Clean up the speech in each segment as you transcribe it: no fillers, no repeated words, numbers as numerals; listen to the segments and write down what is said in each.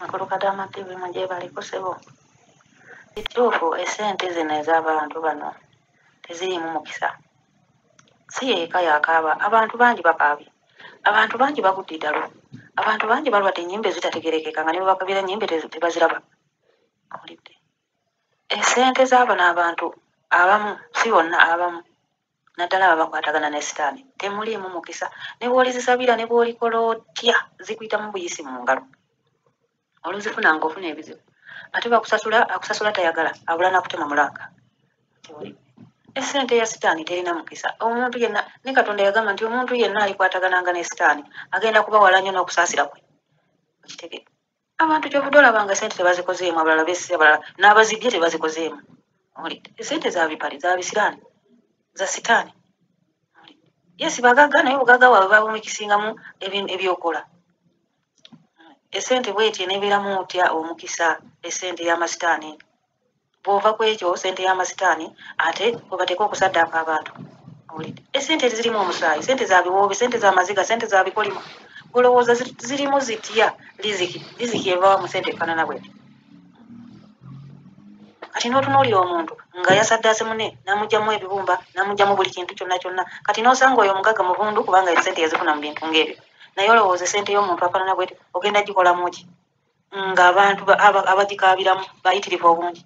Nkulukata amativi muje baliko sebo. Kituufu esente zino ez'abantu bano tezirimu mukisa. Si yeeka yakaaba, abantu bangi bakaabye. Abantu bangi bagudde edalo. Abantu bangi balwadde ennyimbe zitategerekeka nga ne bwe bakabira ennyimbe tebaziraba. Awulidde. Esente z'abano abantu abamu si bonna abamu naddala baba bakwatagana ne sitaani temuliimu mukisa. Ne bw'olizisabira ne bw'olikola otya zikuyitamu buyisi mu ngalo. Oluzifuna ng'ofuna ebizibu. Ate akusasula tayagala abula nakutema mulanga. Esente ya sitaani terina mukisa. Omuntu yenna ne Katonda yagamba nti omuntu yenna alikwatagananga ne sitaani agenda kubawala nnyo n'okusaasira kwe. Okitegeera. Abantu ky'ovudde olabanga sente tebazikozeemu, abalala beesise, abalala n'abazibye tebazikozeemu. Esente za bipali za bisiraani za sitaani. Yesi bagagga naye obugagga bwabwe babumikisingamu ebyokola. Esente bw'etyo eneebeeramu otya omukisa esente y'amasitaani. Bw'ova ku ekyo sente y'amasitaani ate obateeka okusaddaaka abantu. Esente zirimu omusaayi, sente za biwoobe, sente za maziga, sente za bikolimo. Olowooza zirimu zitya liziki eva mu sente efaanana bw'etyo. Kati n'otunuulira omuntu nga yasaddaase munne n'amuggyamu ebibumba n'amuggyamu buli kintu kyonna kyonna. Kati n'osanga oyo omugagga muvundu kubanga esente yazifuna mu bintu ng'ebyo. Naye olowooza esente y'omuntu afaanana bw'etyo ogenda gikolamu ki? Ng'abantu abagikaabiramu bayitirivu obungi.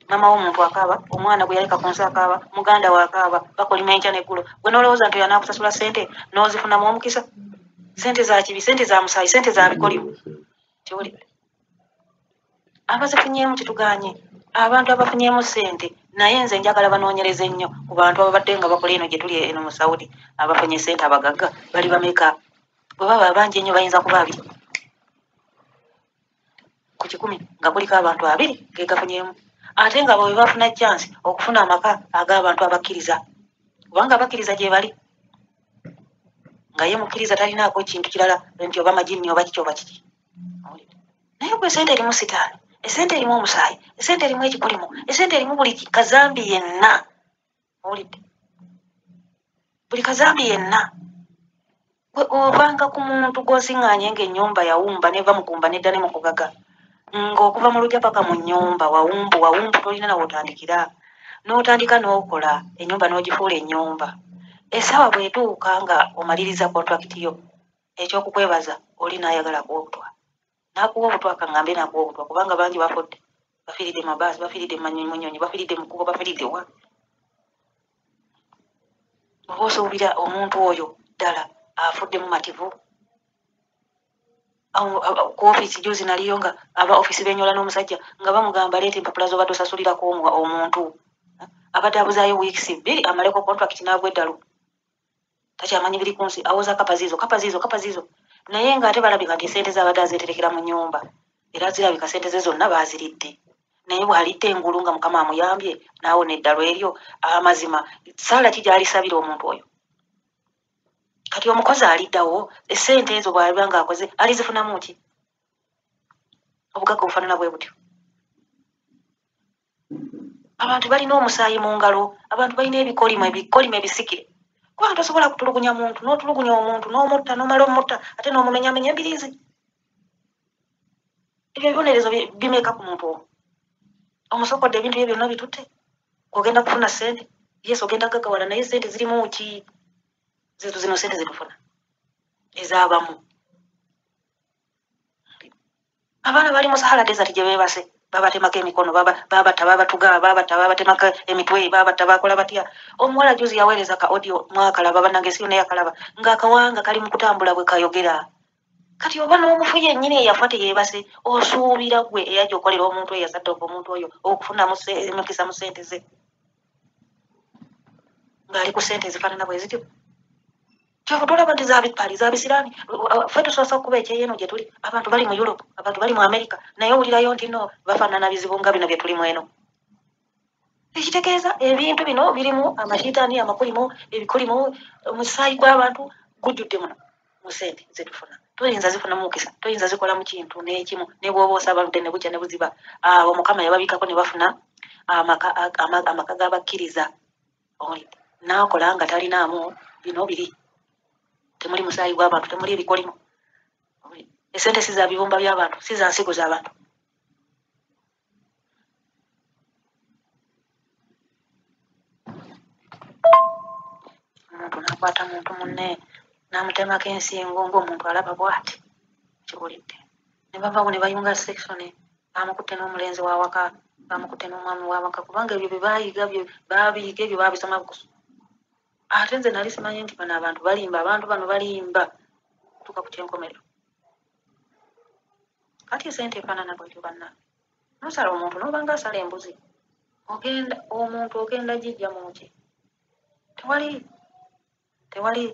Maama w'omuntu akaaba, omwana gwe yaleka ku nsi akaaba, muganda we akaaba, bakolima enkya n'eggulo. Gwe n'olowooza nti oyo anaakusasula sente n'ozifunamu omukisa? Sente za kibi, sente za musaayi, sente za bikolimo. Kiwulidde. Abazifunyeemu kitugaanye. Abantu abafunyeemu sente naye nze njagala banoonyereze nnyo ku bantu ababadde nga bakola eno gye tuli eno mu Saudi abafunye sente abagagga bali bameka. Bwe baba abangi ennyo bayinza kuba 2 ku 100 nga kuliko abantu 2 ge gafunyeemu. Ate nga bwe bafuna chance okufuna amaka ag'abantu abakkiriza. Kubanga abakkiriza gye bali. Nga ye mukkiriza talinaako kintu kirala nti oba majini oba kiki oba kiki. Naye gwe sente erimu sitaani. Esente erimu omusaayi, esente erimu ekikolimo, esente erimu buli kazambi yenna. Owulidde? Buli kazambi yenna. Gwe obanga ku muntu gw'osiŋŋaanye ng'ennyumba yawumba neva mukumba nedda ne mukugaga. Ng'okuva mu lujja paka mu nnyumba wawumbu tolina nawe otandikira. N'otandika n'okola ennyumba n'ogifuula ennyumba. Essaawa bw'etuuka nga omaliriza kontrakiti yo eky'okukwebaza oli n'ayagala kuwa obutwa. Nakuwa obutwa kaŋŋambe nakuwa obutwa kubanga bangi bafudde. Bafiiridde mu mabaasi, bafiiridde mu munyonyi, bafiiridde mu kkubo, bafiiridde wa. Oba osuubira omuntu oyo ddala afudde mu mativu. Ku ofiisi juzi naliyo nga aba ofiisi beenyola n'omusajja nga bamugamba leeta empapula z'obadde osasulirako omuntu. Abadde abuzaayo wiikisi 2 amaleko kontrakiti n'agwa eddalo. Takyamanyi biri ku nsi awoza kapa ziizo. Naye ng'ate balabika nti sente z'abadde azeeterekera mu nnyumba. Era zirabika sente ze zonna baaziridde. Naye bw'alidde engulu nga Mukama amuyambye naawe n'eddalo eryo amazima ssaala ki gy'alisabira omuntu oyo. Kati omukozi aliddawo essente ezo bw'aliba ng'akoze alizifunamu ki? Obugagga bufaanana bwe butyo. Abantu balina omusaayi mu ngalo, abantu balina ebikolimo ebisikire. Kubanga tosobola kutulugunya muntu, n'otulugunya omuntu, n'omutta, n'omala omutta, ate n'omumenyamenya embiriizi. Ebyo ebibonerezo bimeeka ku muntu omu. Omusokodde ebintu bye byonna bitutte. Ogenda kufuna ssente. Yesu ogenda gaggawala naye ssente zirimu ki? Zino ssente zetufuna. Ez'abamu. Abaana bali mu Sahara Desert gye beebase. Babatemako emikono, babata, babatuga, babatemako emitwe, babata, bakola batya. Omuwala juzi yaweereza ka audio mwakalaba bannange si yonna yakalaba ng'akawanga kali mu kutambula bwe kayogera. Kati oba n'omufu yennyini eyafa teyeebase osuubira gwe eyajja okolera omuntu oyo yasadde omuntu oyo okufunamu emikisa mu ssente ze. Ng'ali ku ssente ezifaanana bwe zityo. Kyova olaba nti za bipali za bisiraani. Ffe tusoose okuba ekyeyeeno gye tuli. Abantu bali mu Europe, abantu bali mu America. Naye owulirayo nti no bafaanana bizibu nga bino bye tulimu eno. Ekitegeeza ebintu bino birimu amashiitaani, amakolimo, ebikolimo, omusaayi gw'abantu gujjudde muno mu ssente ze tufuna. Toyinza zifuna mu mukisa, toyinza zikola mu kintu n'ekimu. Ne bw'oba osaabaludde ne bukya ne buziba. Abo Mukama yababikako ne bafuna amaka g'abakkiriza. N'akola nga talinaamu bino biri. Temuli musaayi gw'abantu, temuli ebikolimo. Esente si za bibumba by'abantu, si za nsigo z'abantu. Omuntu n'akwata muntu munne n'amutemako ensingo ng'omuntu alaba bw'ati kiwulidde. Ne bavaawo ne bayunga sekisoni bamukutte n'omulenzi w'awaka bamukutte n'omwami w'awaka kubanga ebyo bye baayiga baabiyiga ebyo baabisoma bukusu. Ate nze nali simanyi nti bano abantu balimba, abantu bano balimba tuka ku kyenkomerero. Kati esente efaanana bwetyo bannange. Nosala omuntu n'obanga asala embuzi omuntu ogenda gijja mu ki? Tewali.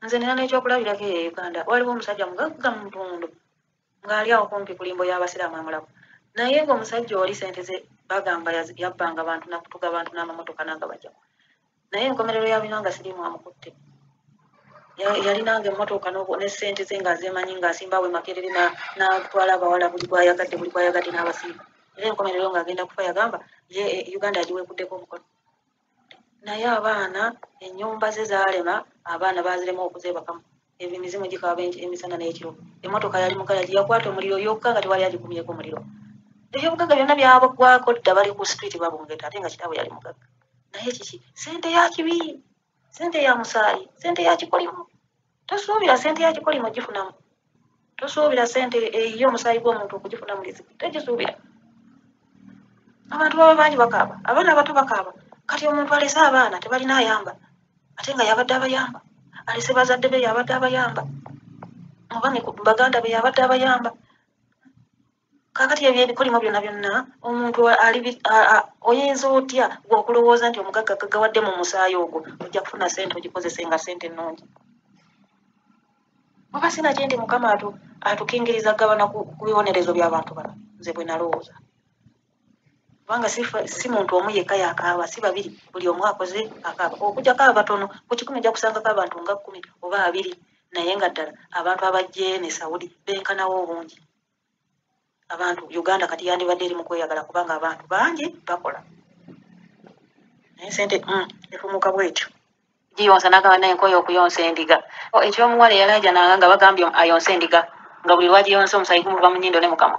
Nze nina n'ekyokulabirako e Uganda. Waliwo omusajja mugagga mu ntundu ng'ali awo kumpi ku limbo y'abasiraamu amulabu. Naye ng'omusajja oli sente ze bagamba yabbanga bantu nakutuga bantu n'amamotoka n'agabajja. Naye enkomerero ya bino nga siriimu amukutte. Yalinanga emmotoka ne ssente ze ng'azeemanyi ng'asimbawo emakerere n'atwala abawala buli gwayagadde n'abasiiba. Era enkomerero ng'agenda kufa yagamba ye Uganda yagiweekuddeko omukono. Naye abaana ennyumba ze zaalema, abaana baazirema okuzeebakamu. Emizimu gikaaba emisana n'ekiro. Emmotoka yali mu galaji yakwata omuliro yokka nga tewali agikumyeko omuliro. Ebyobugagga byonna byabagwako dda bali ku sipiiti babungeta ate nga kitaabwe yali mugagga. Naye kiki? Sente ya kibi, sente ya musaayi, sente ya kikolimu. Tosuubira sente ya kikolimu gifunamu. Tosuubira sente y'omusaayi gw'omuntu okugifuna mu riziki. Tegisuubira. Abantu baba bangi bakaaba, abaana abato bakaaba. Kati omuntu alese abaana tebalina ayamba ate nga yabadde abayamba. Alese bazadde be yabadde abayamba. Oba ne baganda be yabadde abayamba. Kaakati ebyo ebikolimo byonna omuntu oyinza otya gweokulowooza nti omugagga gaggawadde mu musaayi ogwo ojja kufuna sente ogikozese nga sente ennungi. Oba sinakye nti Mukama atukingiriza gabana ku bibonerezo by'abantu bano nze bwe nalowooza. Kubanga si muntu omu yekka yakaaba, si babiri, buli omu akoze akaaba. Okugyako abatono ku 100 ojja kusangako abantu nga 10 oba 20, naye nga ddala abantu abajje ne Saudi benkanawo obungi. Abantu Uganda kati yandibadde eri mu kweyagala kubanga abantu bangi bakola. Naye sente efumuka bwetyo. Giyonsa n'agamba naye nkoyo okuyonsa endiga. Ekyomuwala yalaja nga bagambye ayonsa endiga nga buli lwagiyonsa omusaayi gumuva mu nnyindo ne mukama.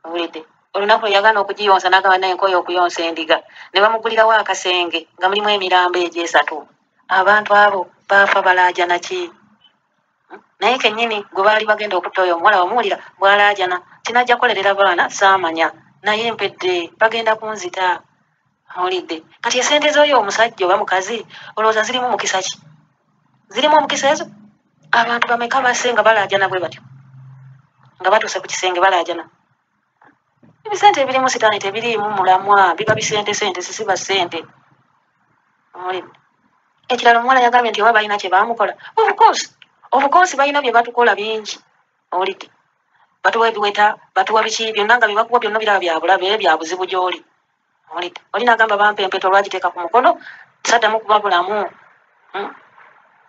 Owulidde? Olunaku yagana okugiyonsa n'agamba naye nkoyo okuyonsa endiga. Ne bamugulirawo akasenge nga mulimu emirambo egyo 3. Abantu abo baafa balaajana ki? Naye kennyini gwe baali bagenda okutta oyo omuwala wamuwulira bw'alaajana tinajja kukolerera baana saamanya naye mpedde bagenda kunzita. Owulidde? Kati esente z'oyo omusajja oba mukazi olowooza zirimu mukisa ki? Zirimu omukisa ezo? Abantu bameka basse nga balaajana bwe batyo nga batuuse ku kisenge balaajana. Ebisente ebirimu sitaani tebiriimu mulamwa, biba bisente sisiba ssente. Ekirala omuwala yagambye nti oba balina kye baamukola. Of course balina bye batukola bingi. Owulidde? Batuwa ebiweta, batuwa biki byonna nga bye bakuwa byonna biraba bya bulabe bya buzibu gy'oli. Owulidde? Oli n'agamba bampa empeta olwagiteeka ku mukono saddamu kuba bulamu.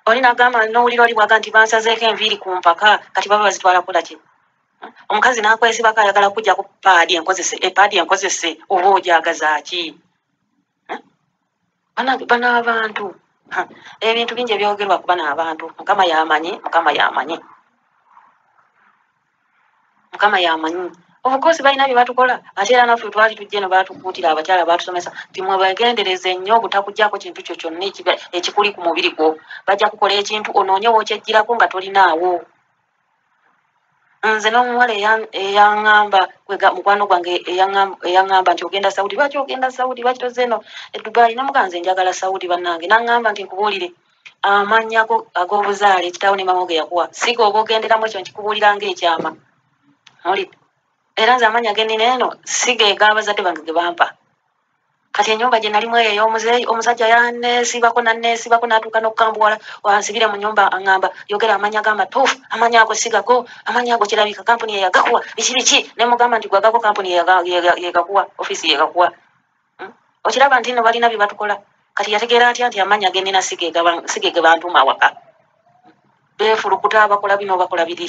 Oli n'agamba n'owulira oli bwaga nti bansazeeko enviiri ku mpaka kati baba bazitwala kukola ki? Omukazi n'akwesibako ayagala kujja ku paadi enkozese oba ojagaza ki? Bano abantu ebintu bingi ebyogerwa ku bano abantu. Mukama y'amanyi. Of course balina bye batukola ate era naffe twali tujje ne batukuutira abakyala batusomesa nti mwegendereze nnyo obutakuggyako kintu kyo kyonna ekikuli ku mubiri gwo. Bajja kukola ekintu onoonye wookyejjirako nga tolinaawo. Nze n'omuwala eyaŋŋamba mukwano gwange eyaŋŋamba nti ogenda Saudi. Lwaki ogenda Saudi? Lwaki toze eno e Dubai? Namugaa nze njagala Saudi bannange. N'aŋŋamba nti nkubuulire amannya ag'obuzaale kitaawo ne mama ge yakuwa siga oba ogenderamu ekyo nkikubuulira ng'ekyama. Owulidde? Era nze amannya ge nnina eno siga eg'abazadde bange ge bampa. Kati ennyumba gye nalimu eyo ey'omuzeeyi omusajja yanneesibako n'atuuka n'okukambuwala wansibire mu nnyumba aŋŋamba yogera amannya g'amatuufu, amannya ago sigago, amannya ago kirabika kampuni yeyagakuwa biki ne mugamba nti gwagako kampuni yegakuwa ofiisi yegakuwa. Okiraba nti no balina bye batukola. Kati yategeera atya nti amannya ge nnina sige ge bantuma awaka. Beefulukuta bakola bino bakola biri.